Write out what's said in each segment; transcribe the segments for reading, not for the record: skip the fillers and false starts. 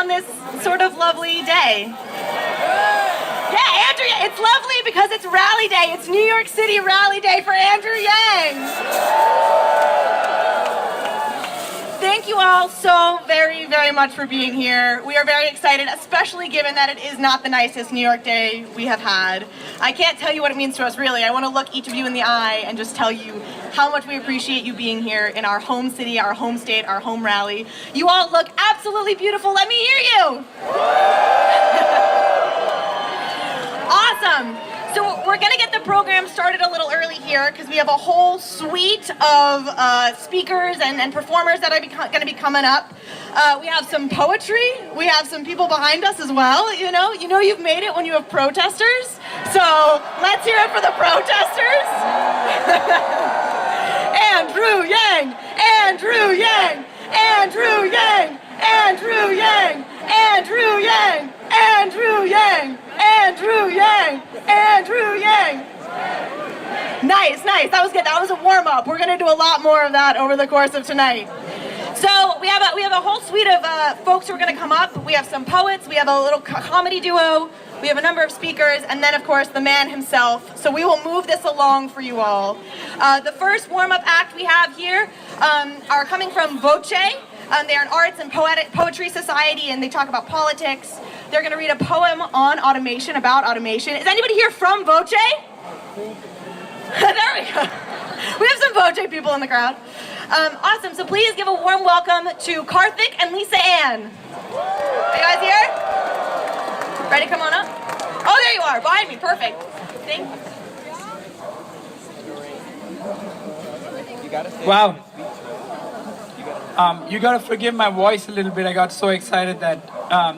on this sort of lovely day? Yeah, Andrew, it's lovely because it's Rally Day. It's New York City Rally Day for Andrew Yang. Thank you all so very, very much for being here. We are very excited, especially given that it is not the nicest New York day we have had. I can't tell you what it means to us, really. I want to look each of you in the eye and just tell you how much we appreciate you being here in our home city, our home state, our home rally. You all look absolutely beautiful. Let me hear you. Awesome. So we're going to get the program started a little early here because we have a whole suite of speakers and performers that are going to be coming up. We have some poetry. We have some people behind us as well. You know you've made it when you have protesters. So let's hear it for the protesters. Andrew Yang, Andrew Yang, Andrew Yang, Andrew Yang, Andrew Yang, Andrew Yang, Andrew Yang, Andrew Yang. Nice. That was good. That was a warm-up. We're going to do a lot more of that over the course of tonight. So we have a whole suite of folks who are going to come up. We have some poets. We have a little comedy duo. We have a number of speakers, and then, of course, the man himself. So we will move this along for you all. The first warm-up act we have here are coming from Voce. They're an arts and poetry society, and they talk about politics. They're going to read a poem on automation, about automation. Is anybody here from Voce? There we go. We have some Voce people in the crowd. Awesome. So please give a warm welcome to Karthik and Lisa Ann. Are you guys here? Ready to come on up? Oh, there you are. Behind me. Perfect. Thank you. Wow. You gotta forgive my voice a little bit. I got so excited that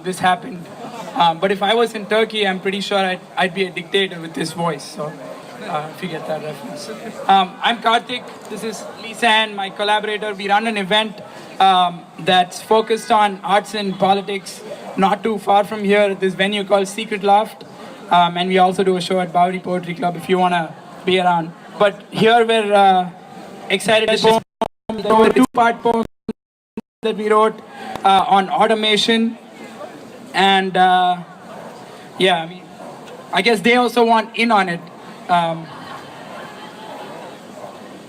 this happened. But if I was in Turkey, I'm pretty sure I'd be a dictator with this voice. So if you get that reference. I'm Karthik. This is Lisa Ann, my collaborator. We run an event that's focused on arts and politics, not too far from here at this venue called Secret Loft. And we also do a show at Bowery Poetry Club if you want to be around. But here we're excited to show the two-part poem that we wrote on automation. And yeah, I mean, I guess they also want in on it.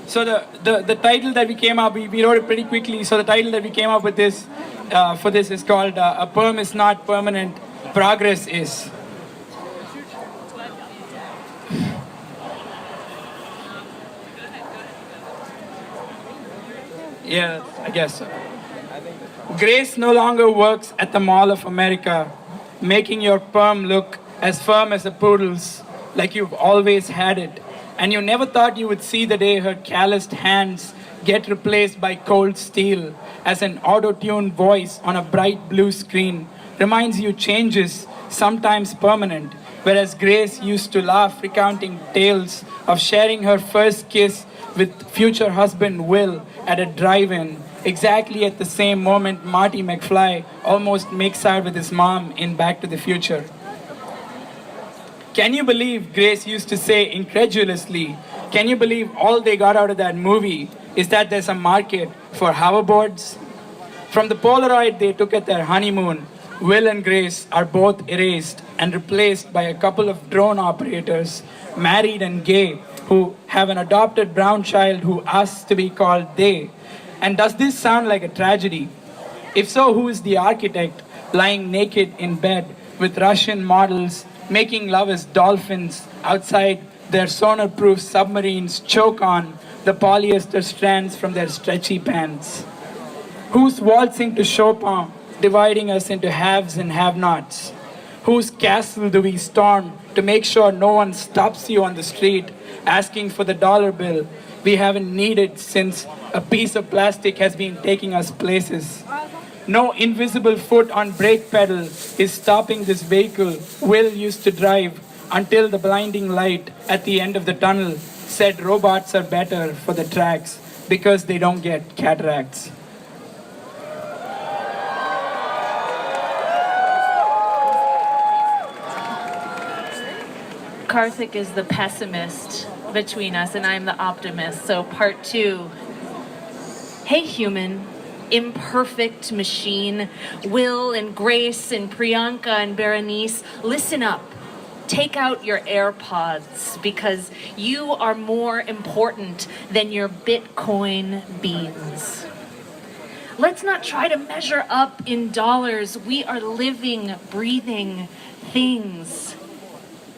So the title that we came up, we wrote it pretty quickly. So the title that we came up with this for this is called "A Perm is Not Permanent, Progress Is." Yeah, I guess so. Grace no longer works at the Mall of America, making your perm look as firm as a poodle's, like you've always had it. And you never thought you would see the day her calloused hands get replaced by cold steel, as an auto-tuned voice on a bright blue screen reminds you changes, sometimes permanent, whereas Grace used to laugh recounting tales of sharing her first kiss with future husband Will at a drive-in, exactly at the same moment Marty McFly almost makes out with his mom in Back to the Future. Can you believe, Grace used to say incredulously, can you believe all they got out of that movie is that there's a market for hoverboards? From the Polaroid they took at their honeymoon, Will and Grace are both erased and replaced by a couple of drone operators, married and gay, who have an adopted brown child who asks to be called they. And does this sound like a tragedy? If so, who is the architect lying naked in bed with Russian models making love as dolphins outside their sonar-proof submarines choke on the polyester strands from their stretchy pants? Who's waltzing to Chopin, dividing us into haves and have-nots? Whose castle do we storm to make sure no one stops you on the street asking for the dollar bill we haven't needed since a piece of plastic has been taking us places? No invisible foot on brake pedal is stopping this vehicle Will used to drive until the blinding light at the end of the tunnel said robots are better for the tracks because they don't get cataracts. Karthik is the pessimist between us and I'm the optimist. So part two. Hey human, imperfect machine. Will and Grace and Priyanka and Berenice, listen up. Take out your AirPods because you are more important than your Bitcoin beans. Let's not try to measure up in dollars. We are living, breathing things.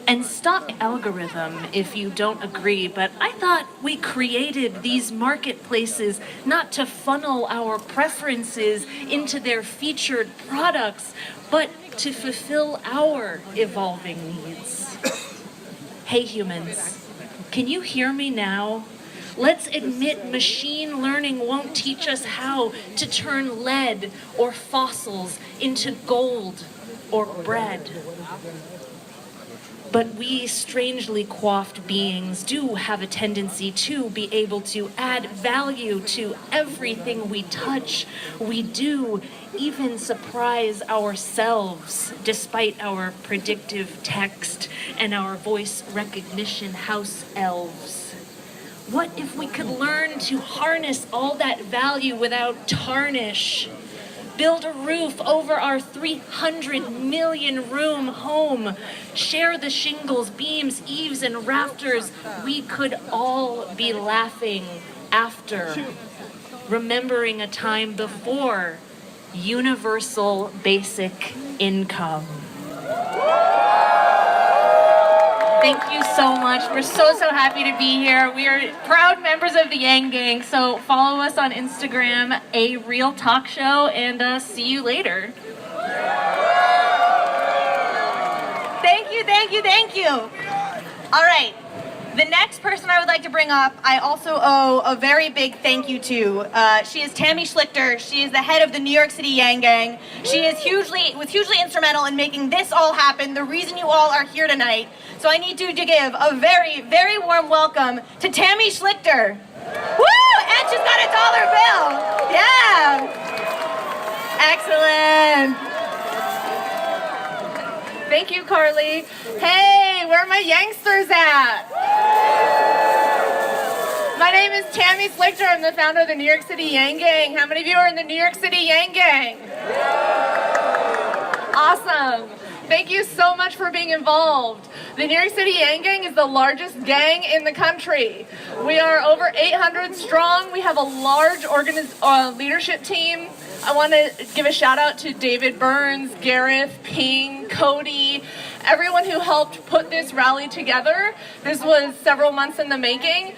And stop algorithm if you don't agree, but I thought we created these marketplaces not to funnel our preferences into their featured products, but to fulfill our evolving needs. Hey humans, can you hear me now? Let's admit machine learning won't teach us how to turn lead or fossils into gold or bread. But we strangely coiffed beings do have a tendency to be able to add value to everything we touch, we do, even surprise ourselves despite our predictive text and our voice recognition house elves. What if we could learn to harness all that value without tarnish? Build a roof over our 300 million room home. Share the shingles, beams, eaves, and rafters. We could all be laughing after. Remembering a time before universal basic income. Thank you so much. We're so happy to be here. We are proud members of the Yang Gang, so follow us on Instagram, A Real Talk Show, and see you later. Thank you. All right. The next person I would like to bring up, I also owe a very big thank you to. She is Tammy Schlichter. She is the head of the New York City Yang Gang. She was hugely instrumental in making this all happen, the reason you all are here tonight. So I need to give a very, very warm welcome to Tammy Schlichter. Woo! And she's got a dollar bill. Yeah. Excellent. Thank you, Carly. Hey, where are my Yangsters at? My name is Tammy Schlichter. I'm the founder of the New York City Yang Gang. How many of you are in the New York City Yang Gang? Awesome. Thank you so much for being involved. The New York City Yang Gang is the largest gang in the country. We are over 800 strong. We have a large leadership team. I want to give a shout out to David Burns, Gareth, Ping, Cody, everyone who helped put this rally together. This was several months in the making.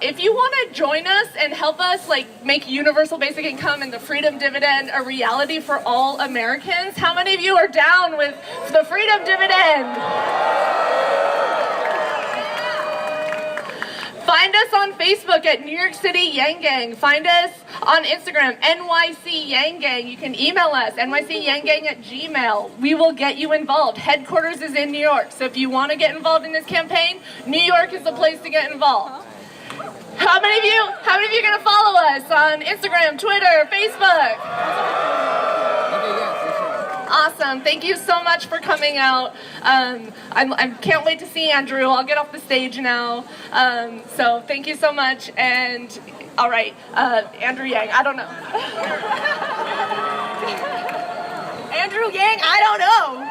If you want to join us and help us make universal basic income and the freedom dividend a reality for all Americans, how many of you are down with the freedom dividend? Find us on Facebook at New York City Yang Gang. Find us on Instagram, NYC Yang Gang. You can email us, nycyangang@gmail. We will get you involved. Headquarters is in New York, so if you want to get involved in this campaign, New York is the place to get involved. How many of you are going to follow us on Instagram, Twitter, Facebook? Awesome. Thank you so much for coming out. I can't wait to see Andrew. I'll get off the stage now. So thank you so much. And all right, Andrew Yang, I don't know. Andrew Yang, I don't know.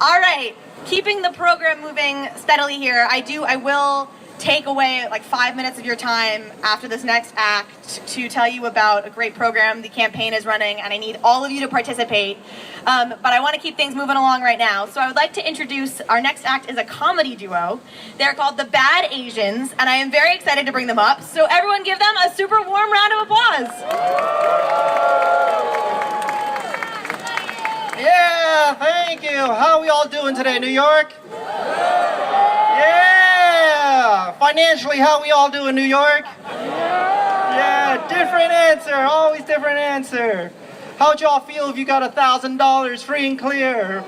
All right, keeping the program moving steadily here. I will take away 5 minutes of your time after this next act to tell you about a great program the campaign is running, and I need all of you to participate. But I want to keep things moving along right now. So I would like to introduce our next act is a comedy duo. They're called the Bad Asians, and I am very excited to bring them up. So everyone give them a super warm round of applause. Yeah, thank you. How are we all doing today, New York? Yeah. Financially, how we all doing, New York? Yeah, different answer, always different answer. How'd y'all feel if you got $1,000 free and clear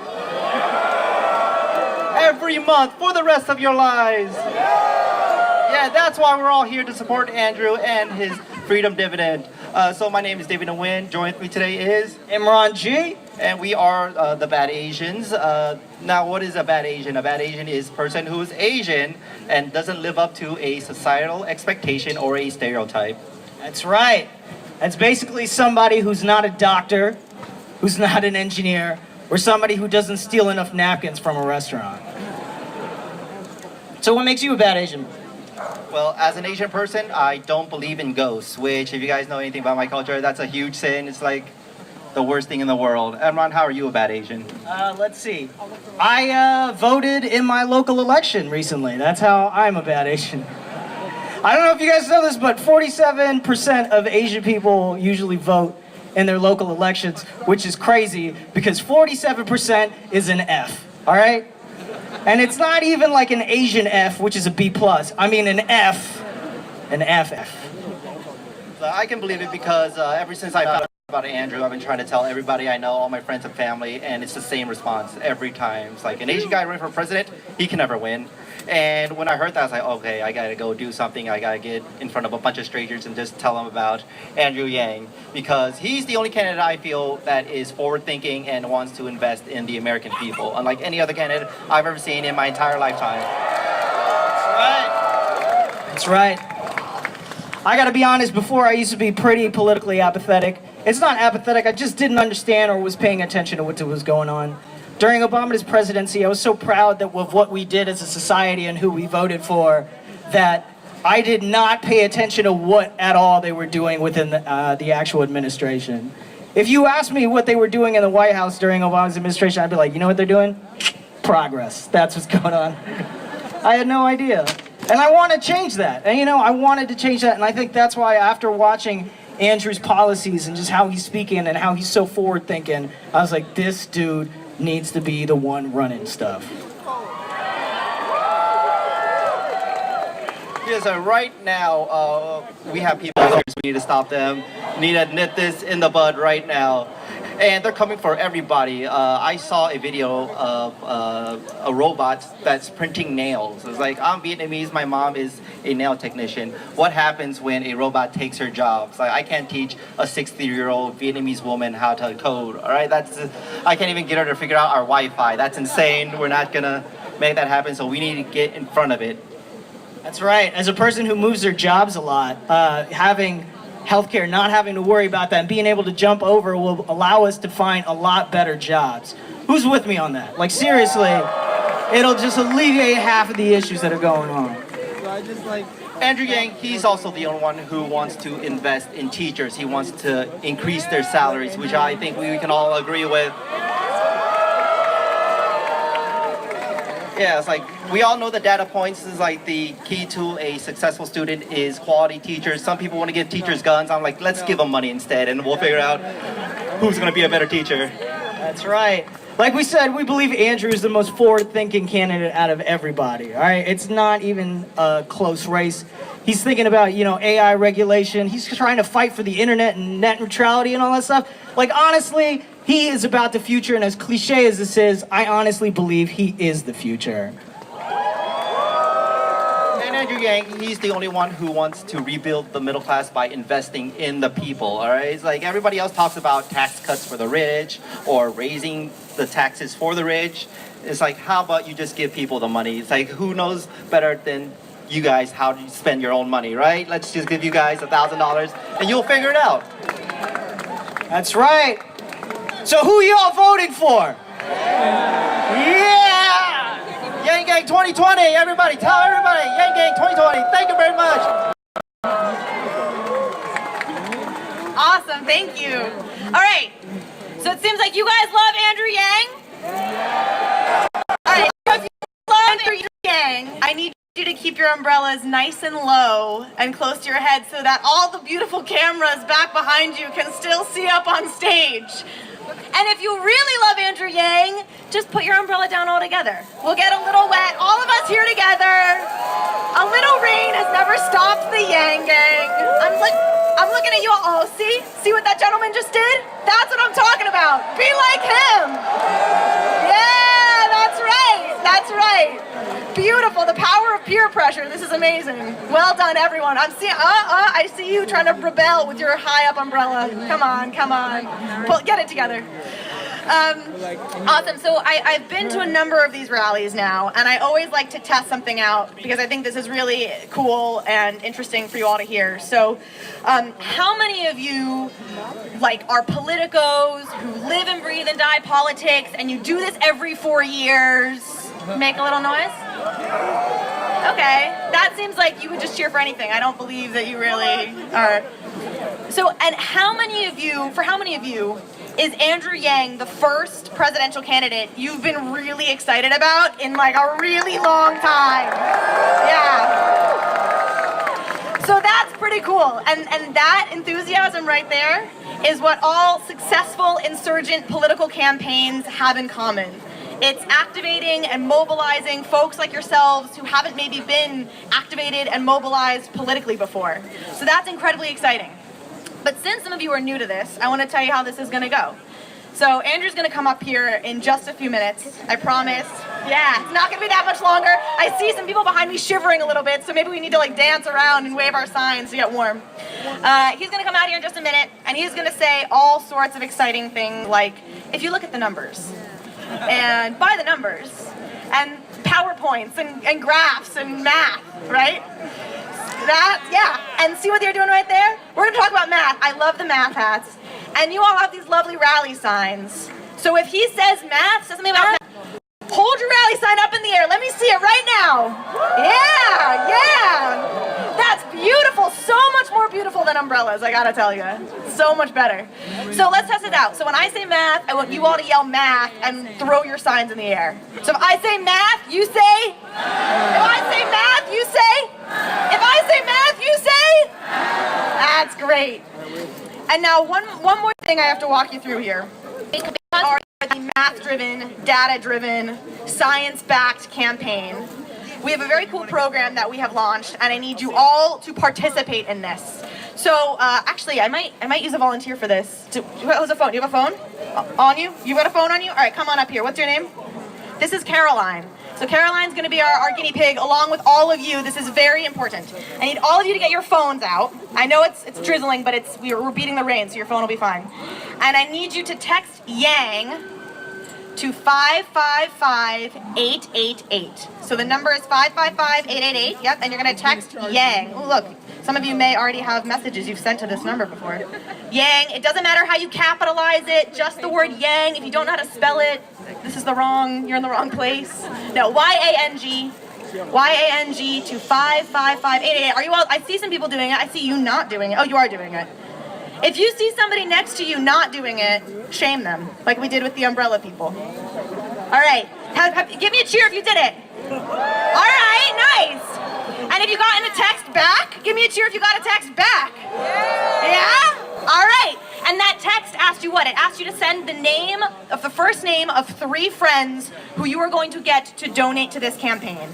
every month for the rest of your lives? Yeah, that's why we're all here to support Andrew and his freedom dividend. So my name is David Nguyen. Joining me today is Imran G. And we are the Bad Asians. Now, what is a bad Asian? A bad Asian is a person who is Asian and doesn't live up to a societal expectation or a stereotype. That's right. It's basically somebody who's not a doctor, who's not an engineer, or somebody who doesn't steal enough napkins from a restaurant. So what makes you a bad Asian? Well, as an Asian person, I don't believe in ghosts, which, if you guys know anything about my culture, that's a huge sin. It's like the worst thing in the world. Emron, how are you a bad Asian? Let's see. I voted in my local election recently. That's how I'm a bad Asian. I don't know if you guys know this, but 47% of Asian people usually vote in their local elections, which is crazy because 47% is an F, all right? And it's not even like an Asian F, which is a B+. I mean an F, an FF. I can believe it because ever since I found out about Andrew, I've been trying to tell everybody I know, all my friends and family, and it's the same response every time. It's like, an Asian guy running for president, he can never win. And when I heard that, I was like, okay, I gotta go do something. I gotta get in front of a bunch of strangers and just tell them about Andrew Yang, because he's the only candidate I feel that is forward-thinking and wants to invest in the American people, unlike any other candidate I've ever seen in my entire lifetime. That's right. I gotta be honest, before I used to be pretty politically apathetic. It's not apathetic, I just didn't understand or was paying attention to what was going on. During Obama's presidency, I was so proud that of what we did as a society and who we voted for, that I did not pay attention to what at all they were doing within the actual administration. If you asked me what they were doing in the White House during Obama's administration, I'd be like, you know what they're doing? Progress. That's what's going on. I had no idea. And I want to change that. And I wanted to change that. And I think that's why after watching Andrew's policies and just how he's speaking and how he's so forward thinking, I was like, this dude needs to be the one running stuff. Yeah, so right now, we have people here, so we need to stop them. Need to nip this in the bud right now. And they're coming for everybody. I saw a video of a robot that's printing nails. It's like, I'm Vietnamese, my mom is a nail technician. What happens when a robot takes her job? It's like, I can't teach a 60-year-old Vietnamese woman how to code, all right? I can't even get her to figure out our Wi-Fi. That's insane. We're not gonna make that happen, so we need to get in front of it. That's right. As a person who moves their jobs a lot, having healthcare, not having to worry about that, and being able to jump over will allow us to find a lot better jobs. Who's with me on that? Like, seriously, it'll just alleviate half of the issues that are going on. Andrew Yang, he's also the only one who wants to invest in teachers. He wants to increase their salaries, which I think we can all agree with. Yeah, it's like, we all know the data points is like the key to a successful student is quality teachers. Some people want to give teachers guns. I'm like, let's give them money instead, and we'll figure out who's going to be a better teacher. That's right. Like we said, we believe Andrew is the most forward-thinking candidate out of everybody, all right? It's not even a close race. He's thinking about, AI regulation. He's trying to fight for the internet and net neutrality and all that stuff. Like, honestly, he is about the future, and as cliche as this is, I honestly believe he is the future. And Andrew Yang, he's the only one who wants to rebuild the middle class by investing in the people, all right? It's like everybody else talks about tax cuts for the rich or raising the taxes for the rich. It's like, how about you just give people the money? It's like, who knows better than you guys how to spend your own money, right? Let's just give you guys $1,000 and you'll figure it out. That's right. So who y'all voting for? Yeah! Yang Gang 2020, everybody, tell everybody, Yang Gang 2020. Thank you very much. Awesome, thank you. All right, so it seems like you guys love Andrew Yang. All right, so if you love Andrew Yang, I need you to keep your umbrellas nice and low and close to your head so that all the beautiful cameras back behind you can still see up on stage. And if you really love Andrew Yang, just put your umbrella down altogether. We'll get a little wet, all of us here together. A little rain has never stopped the Yang Gang. I'm looking at you all. Oh, see what that gentleman just did? That's what I'm talking about. Be like him. Yeah, that's right. That's right. Beautiful. The power of peer pressure. This is amazing. Well done, everyone. I see you trying to rebel with your high up umbrella. Come on. Get it together. Awesome. So I've been to a number of these rallies now, and I always like to test something out because I think this is really cool and interesting for you all to hear. So, how many of you are politicos who live and breathe and die politics, and you do this every 4 years? Make a little noise. Okay, that seems like you would just cheer for anything. I don't believe that you really are. So, and how many of you is Andrew Yang the first presidential candidate you've been really excited about in a really long time? Yeah. So that's pretty cool. And that enthusiasm right there is what all successful insurgent political campaigns have in common. It's activating and mobilizing folks like yourselves who haven't maybe been activated and mobilized politically before. So that's incredibly exciting. But since some of you are new to this, I want to tell you how this is going to go. So Andrew's going to come up here in just a few minutes, I promise. Yeah, it's not going to be that much longer. I see some people behind me shivering a little bit, so maybe we need to dance around and wave our signs to get warm. He's going to come out here in just a minute, and he's going to say all sorts of exciting things like, if you look at the numbers, and by the numbers, and PowerPoints, and graphs, and math, right? And see what they're doing right there? We're going to talk about math. I love the math hats. And you all have these lovely rally signs. So if he says math, says something about math, hold your rally sign up in the air. Let me see it right now. Yeah. That's beautiful. So much more beautiful than umbrellas, I gotta tell you. So much better. So let's test it out. So when I say math, I want you all to yell math and throw your signs in the air. So if I say math, you say? If I say math, you say? If I say math, you say? That's great. And now one more thing I have to walk you through here. Are the math-driven, data-driven, science-backed campaign. We have a very cool program that we have launched, and I need you all to participate in this. So actually, I might use a volunteer for this. Who has a phone? You have a phone on you? You got a phone on you? All right, come on up here. What's your name? This is Caroline. So Caroline's going to be our guinea pig along with all of you. This is very important. I need all of you to get your phones out. I know it's drizzling, but we're beating the rain, so your phone will be fine. And I need you to text Yang to 555-888. So the number is 555-888. Yep, and you're going to text Yang. Oh, look, some of you may already have messages you've sent to this number before. Yang, it doesn't matter how you capitalize it, just the word Yang. If you don't know how to spell it, you're in the wrong place. No, Y-A-N-G to 555-888. Are you all, I see some people doing it. I see you not doing it. Oh, you are doing it. If you see somebody next to you not doing it, shame them, like we did with the umbrella people. All right, give me a cheer if you did it. All right, nice. And if you got a text back, give me a cheer if you got a text back. Yeah? All right. And that text asked you what? It asked you to send the first name of 3 friends who you are going to get to donate to this campaign.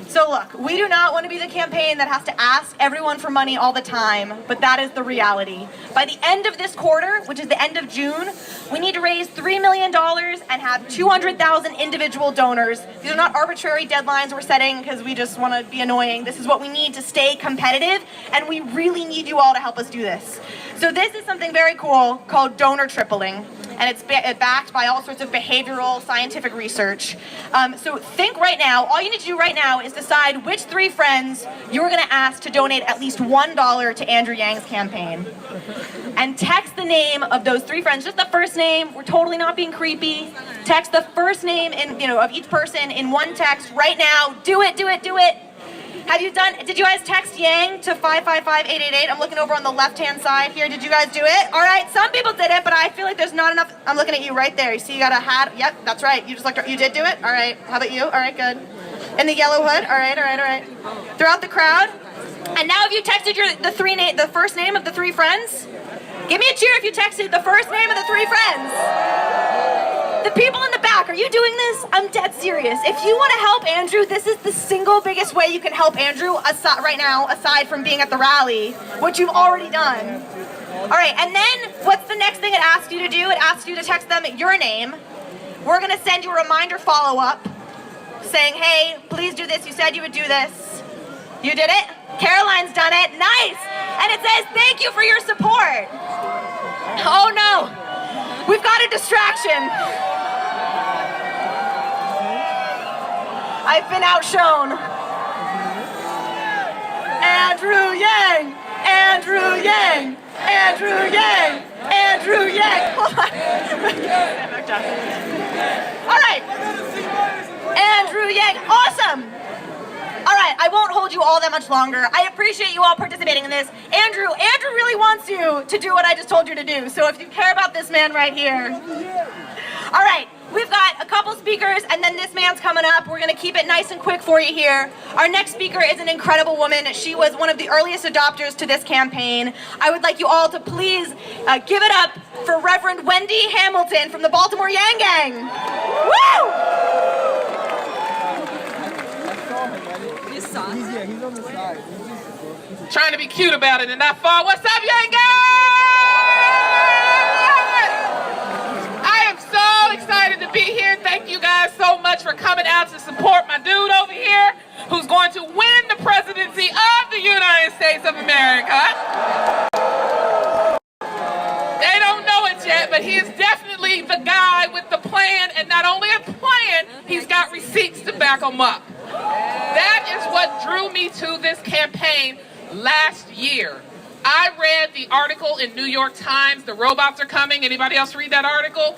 So look, we do not want to be the campaign that has to ask everyone for money all the time, but that is the reality. By the end of this quarter, which is the end of June, we need to raise $3 million and have 200,000 individual donors. These are not arbitrary deadlines we're setting because we just want to be annoying. This is what we need to stay competitive, and we really need you all to help us do this. So this is something very cool called donor tripling, and it's backed by all sorts of behavioral scientific research. So think right now, all you need to do right now is decide which 3 friends you're going to ask to donate at least $1 to Andrew Yang's campaign. And text the name of those 3 friends, just the first name. We're totally not being creepy. Text the first name of each person in one text right now. Do it, do it, do it. Did you guys text Yang to 555-888? I'm looking over on the left-hand side here. Did you guys do it? All right, some people did it, but I feel like there's not enough. I'm looking at you right there. You see you got a hat? Yep, that's right. You did do it? All right, how about you? All right, good. In the yellow hood? All right, all right, all right. Throughout the crowd? And now have you texted the first name of the 3 friends? Give me a cheer if you texted the first name of the 3 friends. The people in the back, are you doing this? I'm dead serious. If you want to help Andrew, this is the single biggest way you can help Andrew right now, aside from being at the rally, which you've already done. All right, and then what's the next thing it asks you to do? It asks you to text them your name. We're going to send you a reminder follow-up saying, hey, please do this. You said you would do this. You did it? Caroline's done it. Nice. And it says, thank you for your support. Oh, no. We've got a distraction. I've been outshone. Andrew Yang! Andrew Yang! Andrew Yang! Andrew Yang! Hold on. All right. Andrew Yang, awesome. All right, I won't hold you all that much longer. I appreciate you all participating in this. Andrew really wants you to do what I just told you to do. So if you care about this man right here. All right, we've got a couple speakers and then this man's coming up. We're gonna keep it nice and quick for you here. Our next speaker is an incredible woman. She was one of the earliest adopters to this campaign. I would like you all to please give it up for Reverend Wendy Hamilton from the Baltimore Yang Gang. Woo! He's on the side. Trying to be cute about it and not fall. What's up, Yang Gang? I am so excited to be here. Thank you guys so much for coming out to support my dude over here who's going to win the presidency of the United States of America. They don't know it yet, but he is definitely the guy with the plan, and not only a plan, he's got receipts to back him up. That is what drew me to this campaign last year. I read the article in New York Times, "The Robots Are Coming." Anybody else read that article?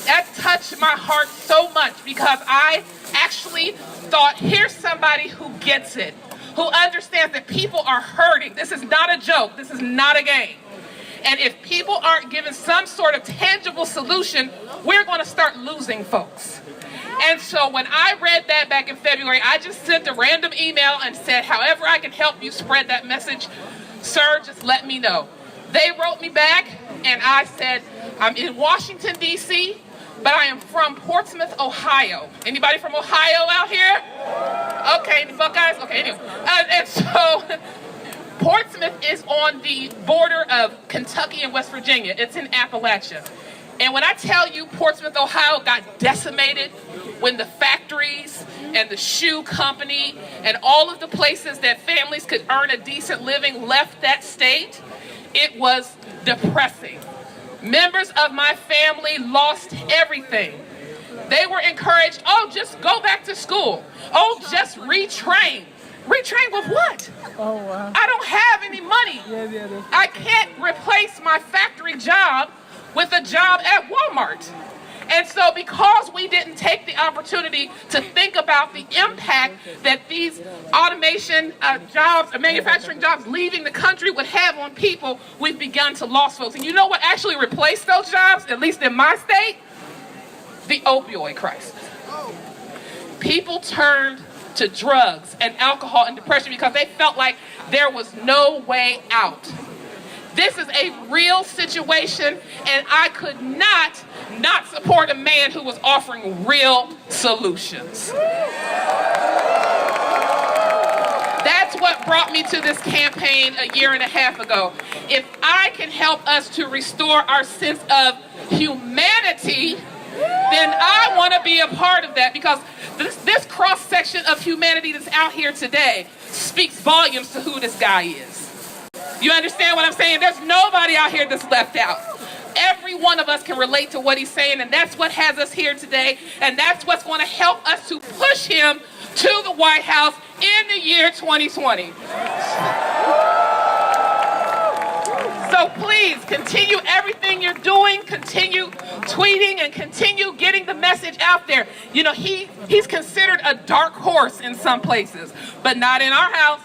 That touched my heart so much because I actually thought, here's somebody who gets it, who understands that people are hurting. This is not a joke. This is not a game. And if people aren't given some sort of tangible solution, we're going to start losing folks. And so when I read that back in February, I just sent a random email and said, however I can help you spread that message, sir, just let me know. They wrote me back and I said, I'm in Washington, D.C., but I am from Portsmouth, Ohio. Anybody from Ohio out here? Okay, the Buckeyes? Okay, anyway. And so Portsmouth is on the border of Kentucky and West Virginia. It's in Appalachia. And when I tell you Portsmouth, Ohio got decimated when the factories and the shoe company and all of the places that families could earn a decent living left that state, it was depressing. Members of my family lost everything. They were encouraged, oh, just go back to school. Oh, just retrain. Retrain with what? Oh, wow. I don't have any money. I can't replace my factory job with a job at Walmart. And so because we didn't take the opportunity to think about the impact that these automation jobs, or manufacturing jobs leaving the country would have on people, we've begun to lose folks. And you know what actually replaced those jobs, at least in my state? The opioid crisis. People turned to drugs and alcohol and depression because they felt like there was no way out. This is a real situation, and I could not support a man who was offering real solutions. That's what brought me to this campaign a year and a half ago. If I can help us to restore our sense of humanity, then I want to be a part of that, because this cross-section of humanity that's out here today speaks volumes to who this guy is. You understand what I'm saying? There's nobody out here that's left out. Every one of us can relate to what he's saying, and that's what has us here today, and that's what's going to help us to push him to the White House in the year 2020. So please continue everything you're doing, continue tweeting, and continue getting the message out there. You know, he's considered a dark horse in some places, but not in our house.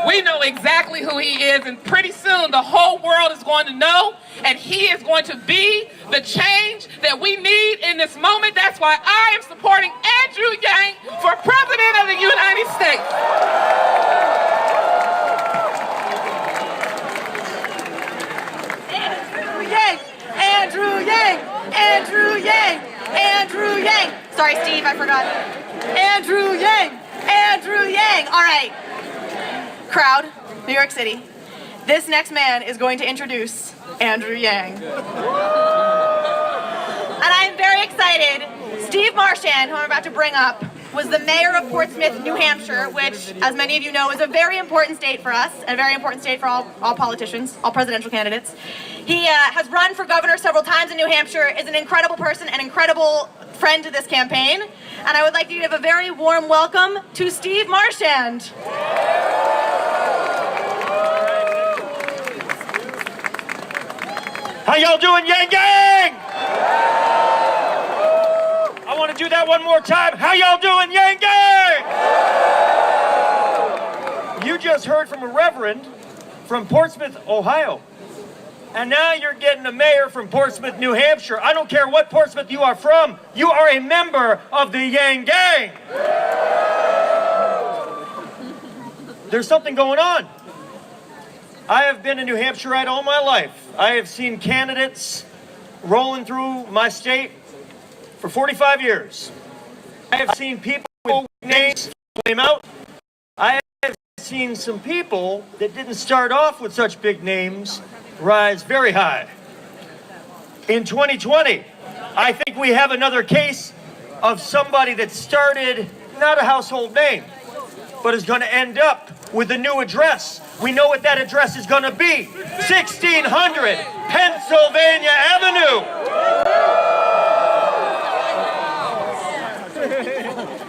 We know exactly who he is, and pretty soon the whole world is going to know, and he is going to be the change that we need in this moment. That's why I am supporting Andrew Yang for President of the United States. Andrew Yang! Andrew Yang! Andrew Yang! Sorry, Steve, I forgot. Andrew Yang! Andrew Yang! All right. Crowd, New York City. This next man is going to introduce Andrew Yang. And I'm very excited. Steve Marchand, who I'm about to bring up, was the mayor of Portsmouth, New Hampshire, which, as many of you know, is a very important state for us, and a very important state for all politicians, all presidential candidates. He has run for governor several times in New Hampshire, is an incredible person, an incredible friend to this campaign, and I would like to give a very warm welcome to Steve Marchand. How y'all doing, Yang Gang? I want to do that one more time. How y'all doing, Yang Gang? You just heard from a reverend from Portsmouth, Ohio. And now you're getting a mayor from Portsmouth, New Hampshire. I don't care what Portsmouth you are from. You are a member of the Yang Gang. There's something going on. I have been a New Hampshireite all my life. I have seen candidates rolling through my state for 45 years. I have seen people with names flame out. I have seen some people that didn't start off with such big names rise very high. In 2020, I think we have another case of somebody that started not a household name, but is going to end up with a new address. We know what that address is going to be. 1600 Pennsylvania Avenue.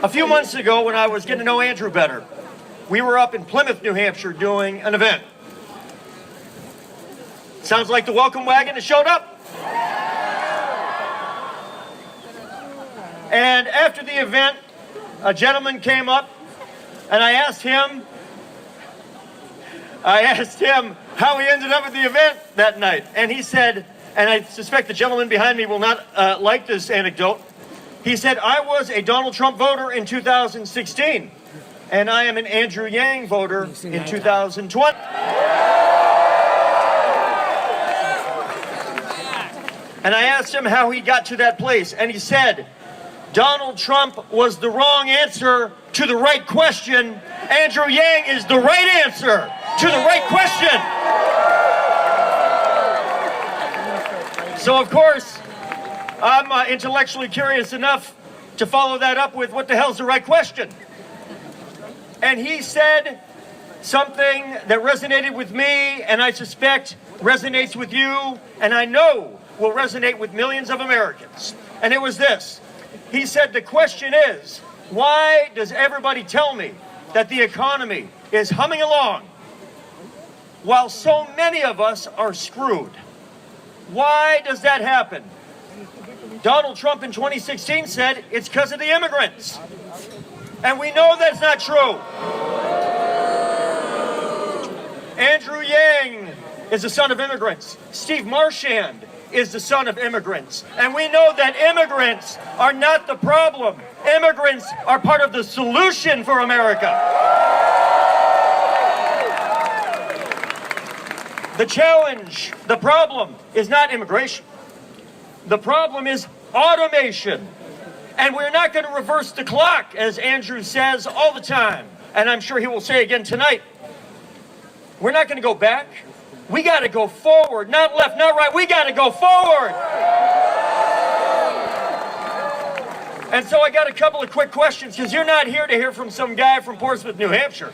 A few months ago, when I was getting to know Andrew better, we were up in Plymouth, New Hampshire doing an event. Sounds like the welcome wagon has showed up. And after the event, a gentleman came up and I asked him how he ended up at the event that night. And he said, and I suspect the gentleman behind me will not like this anecdote, he said, I was a Donald Trump voter in 2016, and I am an Andrew Yang voter in 2020. And I asked him how he got to that place, and he said, Donald Trump was the wrong answer to the right question. Andrew Yang is the right answer to the right question. So, of course, I'm intellectually curious enough to follow that up with what the hell's the right question? And he said something that resonated with me, and I suspect resonates with you, and I know will resonate with millions of Americans. And it was this. He said, the question is, why does everybody tell me that the economy is humming along while so many of us are screwed? Why does that happen? Donald Trump in 2016 said it's because of the immigrants. And we know that's not true. Andrew Yang is the son of immigrants. Steve Marchand is the son of immigrants. And we know that immigrants are not the problem. Immigrants are part of the solution for America. The challenge, the problem is not immigration. The problem is automation. And we're not going to reverse the clock, as Andrew says all the time. And I'm sure he will say again tonight. We're not going to go back. We got to go forward, not left, not right. We got to go forward. And so I got a couple of quick questions, because you're not here to hear from some guy from Portsmouth, New Hampshire.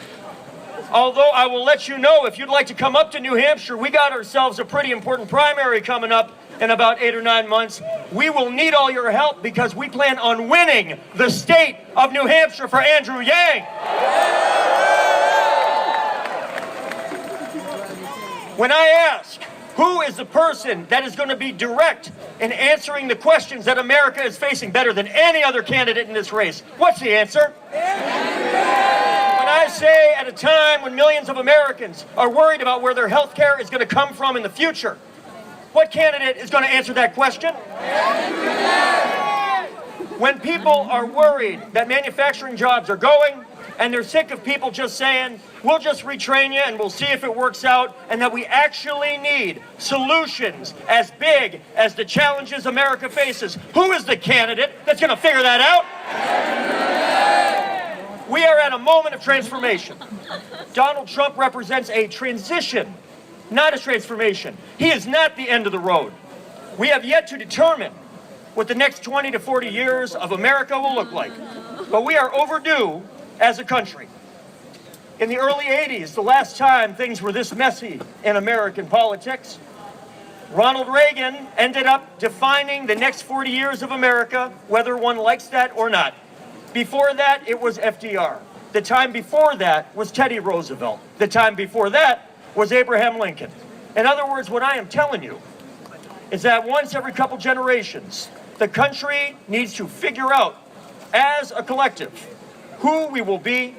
Although I will let you know, if you'd like to come up to New Hampshire, we got ourselves a pretty important primary coming up in about 8 or 9 months. We will need all your help, because we plan on winning the state of New Hampshire for Andrew Yang. When I ask, who is the person that is going to be direct in answering the questions that America is facing better than any other candidate in this race, what's the answer? When I say at a time when millions of Americans are worried about where their health care is going to come from in the future, what candidate is going to answer that question? When people are worried that manufacturing jobs are going, and they're sick of people just saying, we'll just retrain you and we'll see if it works out, and that we actually need solutions as big as the challenges America faces. Who is the candidate that's going to figure that out? We are at a moment of transformation. Donald Trump represents a transition, not a transformation. He is not the end of the road. We have yet to determine what the next 20 to 40 years of America will look like. But we are overdue as a country. In the early 80s, the last time things were this messy in American politics, Ronald Reagan ended up defining the next 40 years of America, whether one likes that or not. Before that, it was FDR. The time before that was Teddy Roosevelt. The time before that was Abraham Lincoln. In other words, what I am telling you is that once every couple generations, the country needs to figure out as a collective who we will be,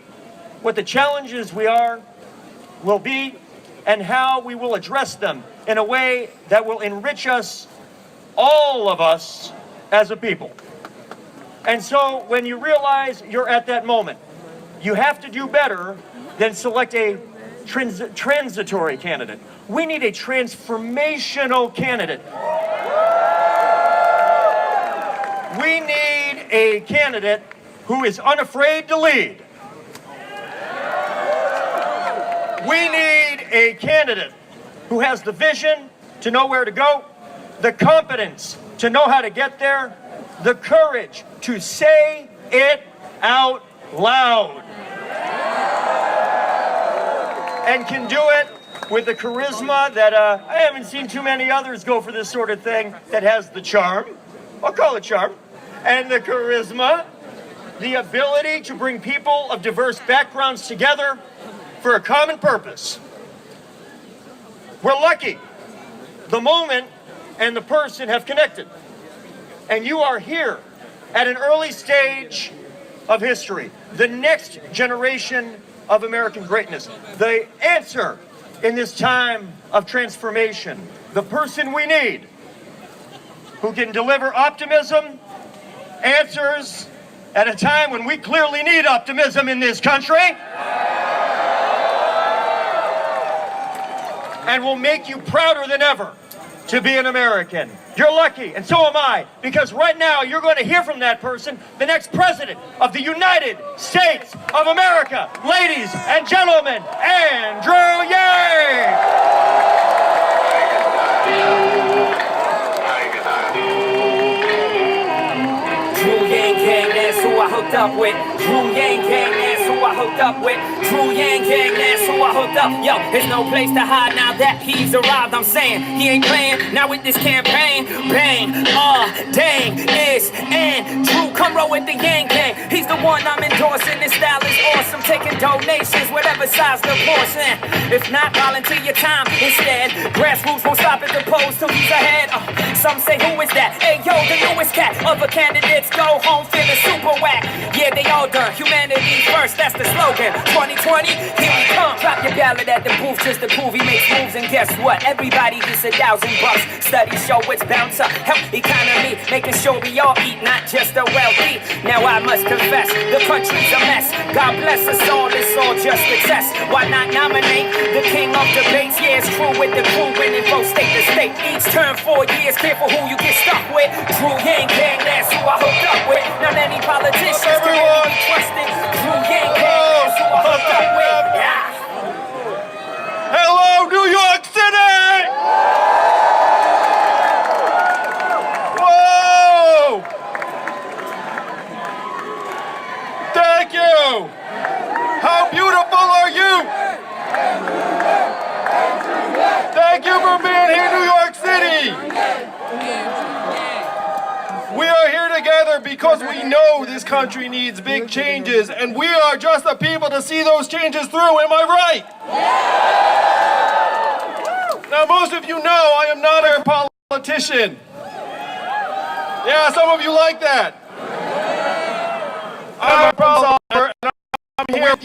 what the challenges will be, and how we will address them in a way that will enrich us, all of us, as a people. And so when you realize you're at that moment, you have to do better than select a transitory candidate. We need a transformational candidate. We need a candidate who is unafraid to lead. We need a candidate who has the vision to know where to go, the competence to know how to get there, the courage to say it out loud, and can do it with the charisma that I haven't seen too many others go for this sort of thing, that has the charm, I'll call it charm, and the charisma, the ability to bring people of diverse backgrounds together for a common purpose. We're lucky. The moment and the person have connected. And you are here at an early stage of history, the next generation of American greatness, the answer in this time of transformation, the person we need who can deliver optimism, answers at a time when we clearly need optimism in this country, and will make you prouder than ever to be an American. You're lucky, and so am I, because right now you're going to hear from that person, the next president of the United States of America. Ladies and gentlemen, Andrew Yang! Drew Yang Gang, that's who I hooked up with. Drew Yang Gang, that's who I hooked up with. Drew Yang Gang, that's who I hooked up. Yo, there's no place to hide now that he's arrived. I'm saying he ain't playing now with this campaign. Bang, dang, is and Drew, come roll with the Yang Gang. He's the one I'm endorsing. His style is awesome. Taking donations, whatever size the portion. If not, volunteer your time instead. Grassroots won't stop at the polls till he's ahead. Some say, who is that? Hey, yo, the newest cat. Other candidates go home feeling super whack. Yeah, they all done. Humanity first, that's the slogan. 2020, here we come. Drop your ballot at the booth just to prove he makes moves. And guess what? Everybody gets $1,000. Studies show it's bound to help economy, making sure we all eat, not just the wealthy. Now I must confess, the country's a mess. God bless us all, it's all just a test. Why not nominate the king of debates? Yeah, it's true with the crew winning both state to state. Each term 4 years, careful who you get stuck with. Drew Yang Gang, that's who I hooked up with. Not any politicians can really be trusted. Drew Yang Gang, that's who I hooked up with. Yeah. Hello, New York City! Whoa! Thank you! How beautiful are you? Thank you for being here, New York City! We are here together because we know this country needs big changes, and we are just the people to see those changes through, am I right? Now, most of you know I am not a politician. Yeah, some of you like that. I'm a problem solver, and I'm here with